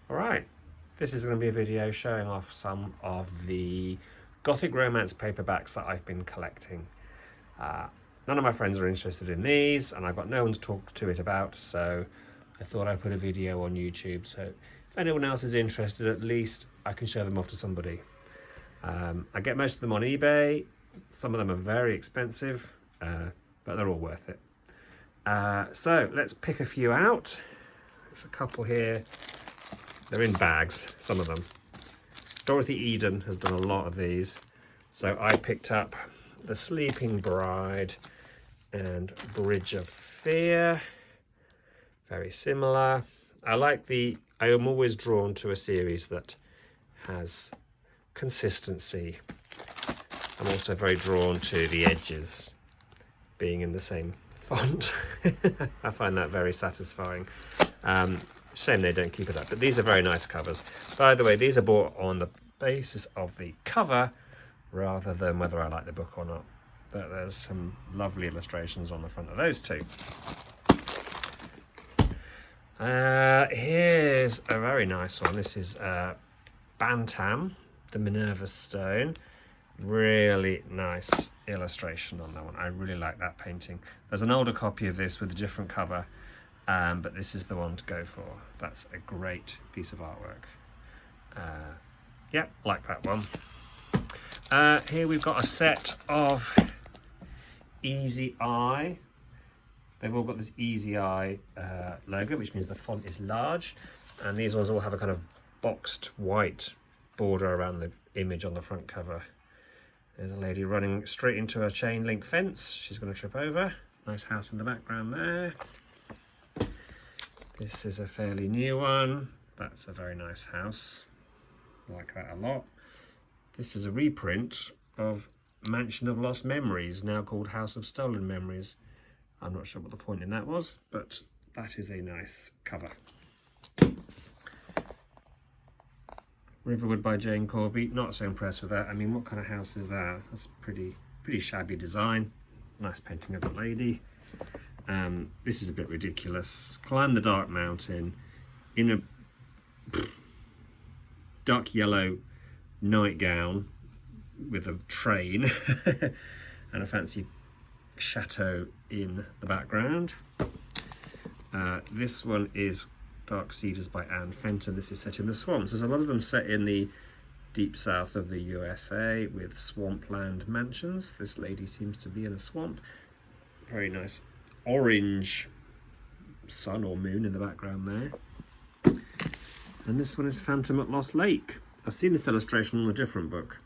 Alright, this is going to be a video showing off some of the Gothic Romance paperbacks that I've been collecting. None of my friends are interested in these and I've got no one to talk to it about, so I thought I'd put a video on YouTube, so if anyone else is interested, at least I can show them off to somebody. I get most of them on eBay. Some of them are very expensive, but they're all worth it. So let's pick a few out. There's a couple here. They're in bags, some of them. Dorothy Eden has done a lot of these. So I picked up The Sleeping Bride and Bridge of Fear. Very similar. I am always drawn to a series that has consistency. I'm also very drawn to the edges being in the same font. I find that very satisfying. Shame they don't keep it up, but these are very nice covers. By the way, these are bought on the basis of the cover rather than whether I like the book or not. But there's some lovely illustrations on the front of those two. Here's a very nice one. This is Bantam, the Minerva Stone. Really nice illustration on that one. I really like that painting. There's an older copy of this with a different cover, but this is the one to go for. That's a great piece of artwork. Yeah, like that one. Here we've got a set of Easy Eye. They've all got this Easy Eye logo, which means the font is large, and these ones all have a kind of boxed white border around the image on the front cover. There's a lady running straight into a chain link fence. She's going to trip over. Nice house in the background there. This is a fairly new one. That's a very nice house. I like that a lot. This is a reprint of Mansion of Lost Memories, now called House of Stolen Memories. I'm not sure what the point in that was, but that is a nice cover. Riverwood by Jane Corby. Not so impressed with that. I mean, what kind of house is that? That's pretty shabby design. Nice painting of the lady. This is a bit ridiculous. Climb the dark mountain in a dark yellow nightgown with a train and a fancy chateau in the background. This one is Dark Cedars by Anne Fenton. This is set in the swamps. There's a lot of them set in the deep south of the USA with swampland mansions. This lady seems to be in a swamp. Very nice orange sun or moon in the background there. And this one is Phantom at Lost Lake. I've seen this illustration on a different book.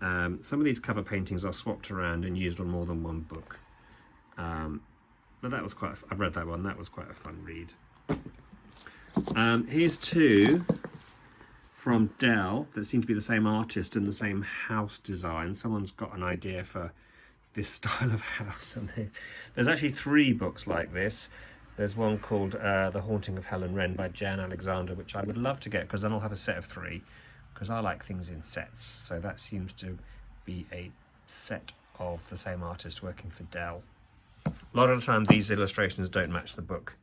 Some of these cover paintings are swapped around and used on more than one book. But that was I've read that one. That was quite a fun read. Here's two from Dell that seem to be the same artist and the same house design. Someone's got an idea for this style of house. And there's actually three books like this. There's one called The Haunting of Helen Wren by Jan Alexander, which I would love to get because then I'll have a set of three, because I like things in sets. So that seems to be a set of the same artist working for Dell. A lot of the time these illustrations don't match the book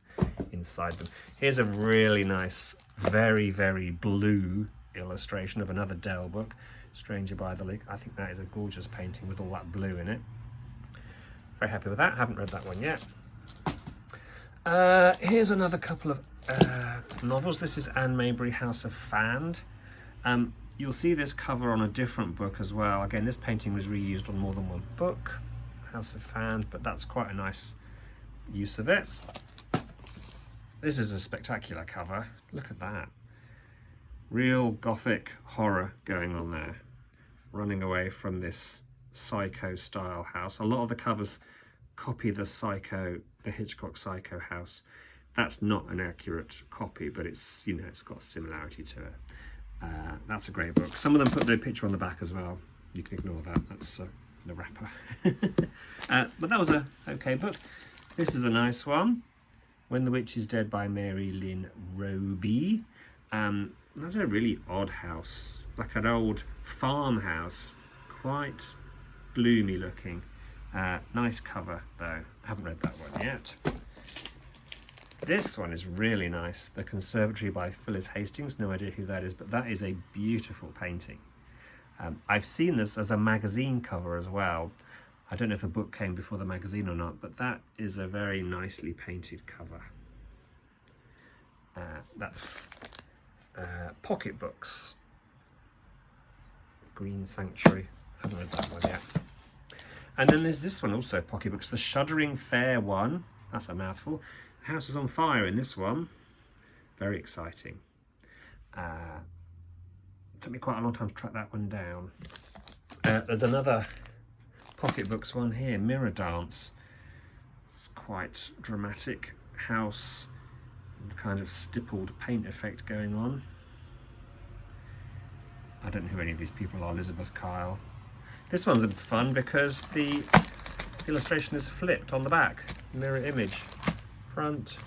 inside them. Here's a really nice, very blue illustration of another Dell book, Stranger by the Lake. I think that is a gorgeous painting with all that blue in it. Very happy with that. Haven't read that one yet. Here's another couple of novels. This is Anne Maybury, House of Fand. You'll see this cover on a different book as well. Again, this painting was reused on more than one book, House of Fand, but that's quite a nice use of it. This is a spectacular cover. Look at that. Real Gothic horror going on there. Running away from this Psycho style house. A lot of the covers copy the Hitchcock Psycho house. That's not an accurate copy, but it's, you know, it's got a similarity to it. That's a great book. Some of them put the picture on the back as well. You can ignore that. That's the wrapper. But that was a okay book. This is a nice one. When the Witch is Dead by Marilyn Ross. That's a really odd house, like an old farmhouse, quite gloomy looking. Nice cover though. I haven't read that one yet. This one is really nice. The Conservatory by Phyllis Hastings. No idea who that is, but that is a beautiful painting. I've seen this as a magazine cover as well. I don't know if the book came before the magazine or not, but that is a very nicely painted cover. That's Pocketbooks. Green Sanctuary. Haven't read that one yet. And then there's this one also, Pocketbooks, the Shuddering Fair one. That's a mouthful. The house is on fire in this one. Very exciting. Took me quite a long time to track that one down. There's another Pocketbooks one here, Mirror Dance. It's quite dramatic. House, kind of stippled paint effect going on. I don't know who any of these people are. Elizabeth Kyle. This one's fun because the illustration is flipped on the back. Mirror image. Front,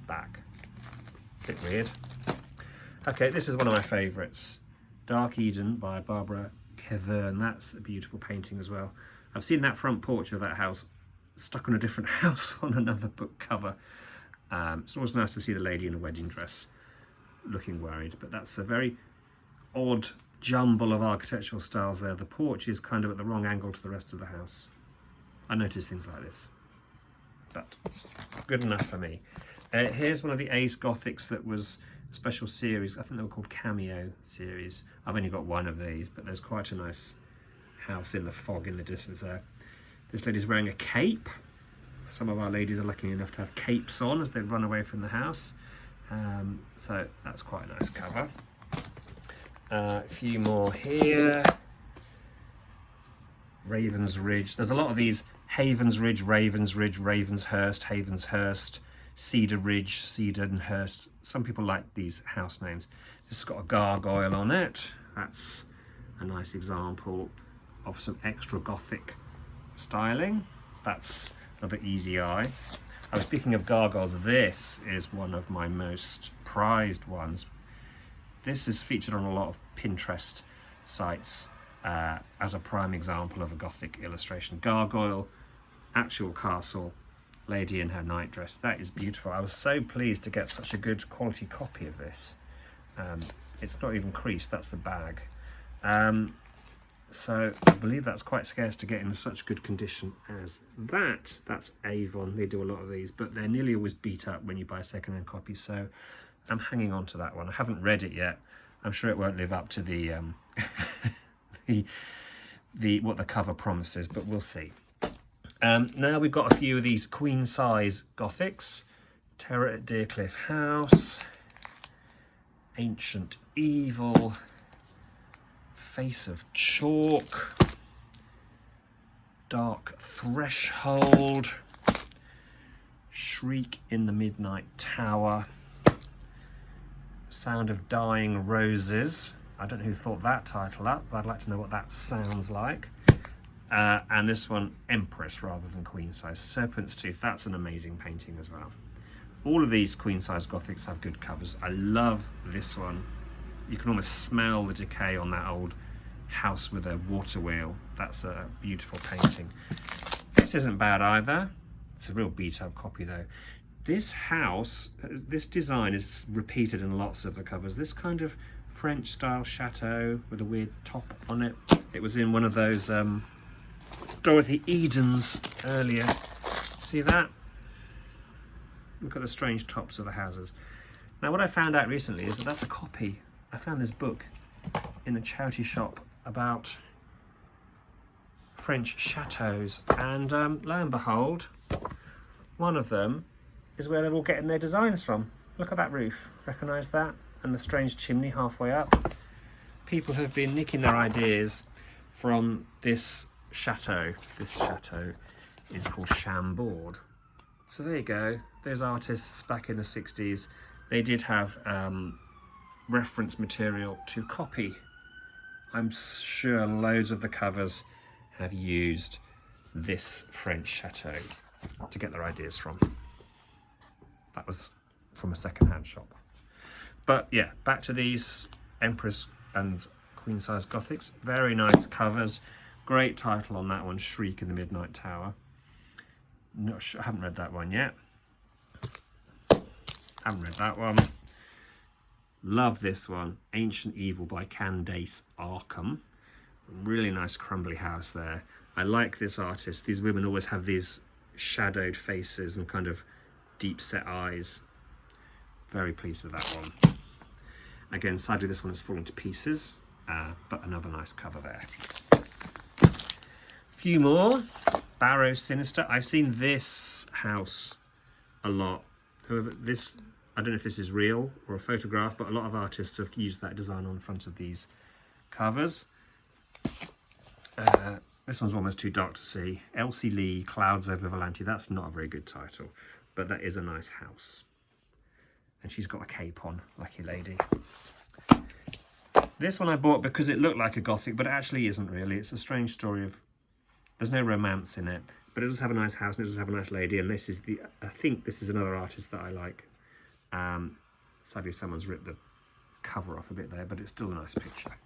back. Bit weird. Okay, this is one of my favourites. Dark Eden by Barbara Kevern. That's a beautiful painting as well. I've seen that front porch of that house stuck on a different house on another book cover. It's always nice to see the lady in a wedding dress looking worried, but that's a very odd jumble of architectural styles there. The porch is kind of at the wrong angle to the rest of the house. I notice things like this, but good enough for me. Here's one of the Ace Gothics that was a special series. I think they were called Cameo series. I've only got one of these, but there's quite a nice house in the fog in the distance there. This lady's wearing a cape. Some of our ladies are lucky enough to have capes on as they run away from the house. So that's quite a nice cover. A few more here. Ravens Ridge. There's a lot of these. Havens Ridge, Ravenshurst, Cedar Ridge, Cedarhurst. Some people like these house names. This has got a gargoyle on it. That's a nice example of some extra Gothic styling. That's another Easy Eye. I was speaking of gargoyles. This is one of my most prized ones. This is featured on a lot of Pinterest sites as a prime example of a Gothic illustration. Gargoyle, actual castle, lady in her nightdress. That is beautiful. I was so pleased to get such a good quality copy of this. It's not even creased, that's the bag. So I believe that's quite scarce to get in such good condition as that. That's Avon. They do a lot of these, but they're nearly always beat up when you buy a second-hand copy. So I'm hanging on to that one. I haven't read it yet. I'm sure it won't live up to the what the cover promises, but we'll see. Now we've got a few of these queen-size Gothics. Terror at Deercliff House, Ancient Evil, Face of Chalk, Dark Threshold, Shriek in the Midnight Tower, Sound of Dying Roses. I don't know who thought that title up, but I'd like to know what that sounds like. And this one, Empress rather than Queen Size. Serpent's Tooth, that's an amazing painting as well. All of these Queen Size Gothics have good covers. I love this one. You can almost smell the decay on that old house with a water wheel. That's a beautiful painting. This isn't bad either. It's a real beat up copy though. This house, this design is repeated in lots of the covers. This kind of French style chateau with a weird top on it. It was in one of those Dorothy Edens earlier. See that? Look at the strange tops of the houses. Now what I found out recently is that that's a copy. I found this book in a charity shop about French chateaus, and lo and behold, one of them is where they're all getting their designs from. Look at that roof. Recognise that? And the strange chimney halfway up. People have been nicking their ideas from this chateau. This chateau is called Chambord. So there you go. Those artists back in the 60s, they did have reference material to copy. I'm sure loads of the covers have used this French chateau to get their ideas from. That was from a second-hand shop. But yeah, back to these Empress and Queen Size Gothics. Very nice covers. Great title on that one, Shriek in the Midnight Tower. Not sure, I haven't read that one yet. Haven't read that one. Love this one, Ancient Evil by Candace Arkham. Really nice crumbly house there. I like this artist. These women always have these shadowed faces and kind of deep set eyes. Very pleased with that one. Again, sadly this one has fallen to pieces, but another nice cover there. A few more. Barrow Sinister. I've seen this house a lot. However, this, I don't know if this is real or a photograph, but a lot of artists have used that design on the front of these covers. This one's almost too dark to see. Elsie Lee, Clouds Over Volante. That's not a very good title, but that is a nice house. And she's got a cape on, lucky lady. This one I bought because it looked like a Gothic, but it actually isn't really. It's a strange story of, there's no romance in it, but it does have a nice house and it does have a nice lady. And this is the, I think this is another artist that I like. Sadly, someone's ripped the cover off a bit there, but it's still a nice picture.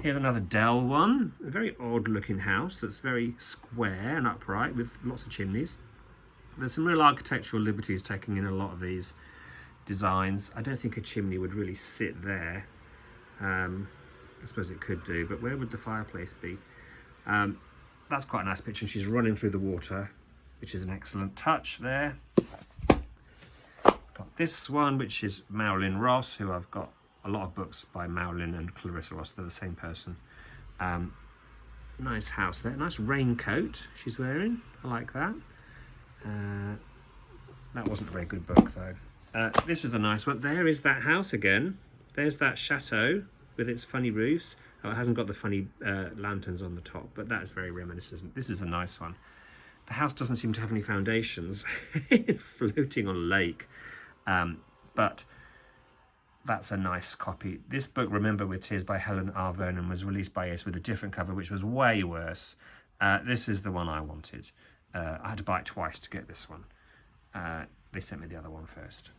Here's another Dell one, a very odd looking house that's very square and upright with lots of chimneys. There's some real architectural liberties taken in a lot of these designs. I don't think a chimney would really sit there. I suppose it could do, but where would the fireplace be? That's quite a nice picture. She's running through the water, which is an excellent touch there. Got this one, which is Marilyn Ross, who I've got a lot of books by Marilyn and Clarissa Ross. They're the same person. Nice house there. Nice raincoat she's wearing. I like that. That wasn't a very good book though. This is a nice one. There is that house again. There's that chateau with its funny roofs. Oh, it hasn't got the funny lanterns on the top, but that's very reminiscent. This is a nice one. The house doesn't seem to have any foundations. It's floating on a lake. But that's a nice copy. This book, Remember with Tears by Helen R. Vernon, was released by Ace with a different cover, which was way worse. This is the one I wanted. I had to buy it twice to get this one. They sent me the other one first.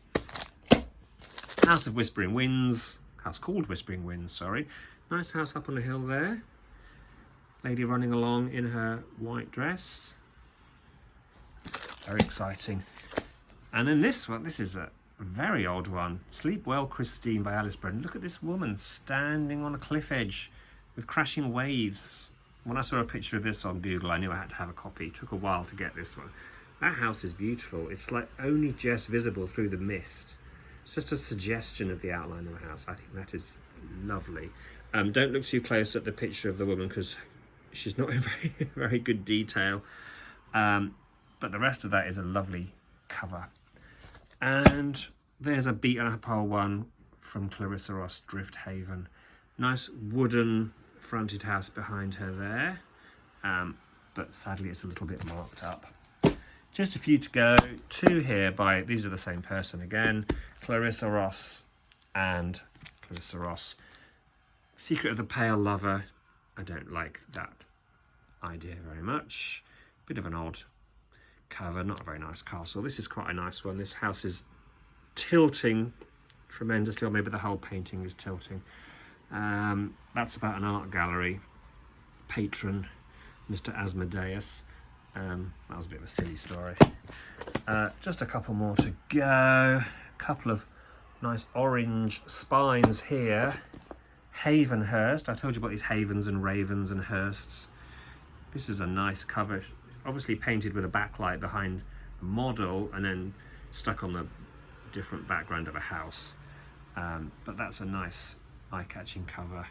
House of Whispering Winds. House called Whispering Winds, sorry. Nice house up on a hill there. Lady running along in her white dress. Very exciting. And then this one, this is a very odd one. Sleep Well, Christine by Alice Brennan. Look at this woman standing on a cliff edge with crashing waves. When I saw a picture of this on Google, I knew I had to have a copy. It took a while to get this one. That house is beautiful. It's like only just visible through the mist. It's just a suggestion of the outline of the house. I think that is lovely. Don't look too close at the picture of the woman because she's not in very good detail. But the rest of that is a lovely cover. And there's a beaten up old one from Clarissa Ross, Drift Haven. Nice wooden fronted house behind her there. But sadly it's a little bit marked up. Just a few to go. Two here by, these are the same person again, Clarissa Ross and Clarissa Ross. Secret of the Pale Lover. I don't like that idea very much. Bit of an odd cover, not a very nice castle. This is quite a nice one. This house is tilting tremendously, or maybe the whole painting is tilting. That's about an art gallery. Patron, Mr. Asmodeus. That was a bit of a silly story. Just a couple more to go. A couple of nice orange spines here. Havenhurst. I told you about these havens and ravens and hursts. This is a nice cover. Obviously painted with a backlight behind the model and then stuck on the different background of a house. But that's a nice eye-catching cover.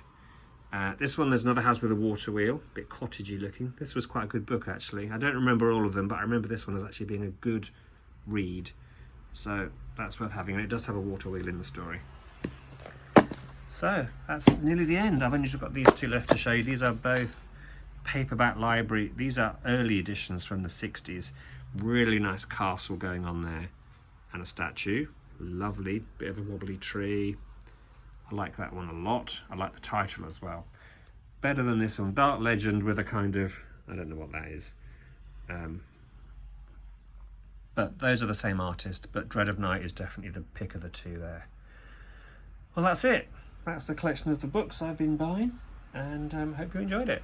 This one, there's another house with a water wheel, a bit cottagey looking. This was quite a good book actually. I don't remember all of them, but I remember this one as actually being a good read. So that's worth having, and it does have a water wheel in the story. So that's nearly the end. I've only just got these two left to show you. These are both paperback library. These are early editions from the 60s. Really nice castle going on there and a statue. Lovely, bit of a wobbly tree. I like that one a lot. I like the title as well. Better than this one, Dark Legend with a kind of, I don't know what that is. But those are the same artist, but Dread of Night is definitely the pick of the two there. Well, that's it. That's the collection of the books I've been buying, and hope you enjoyed it.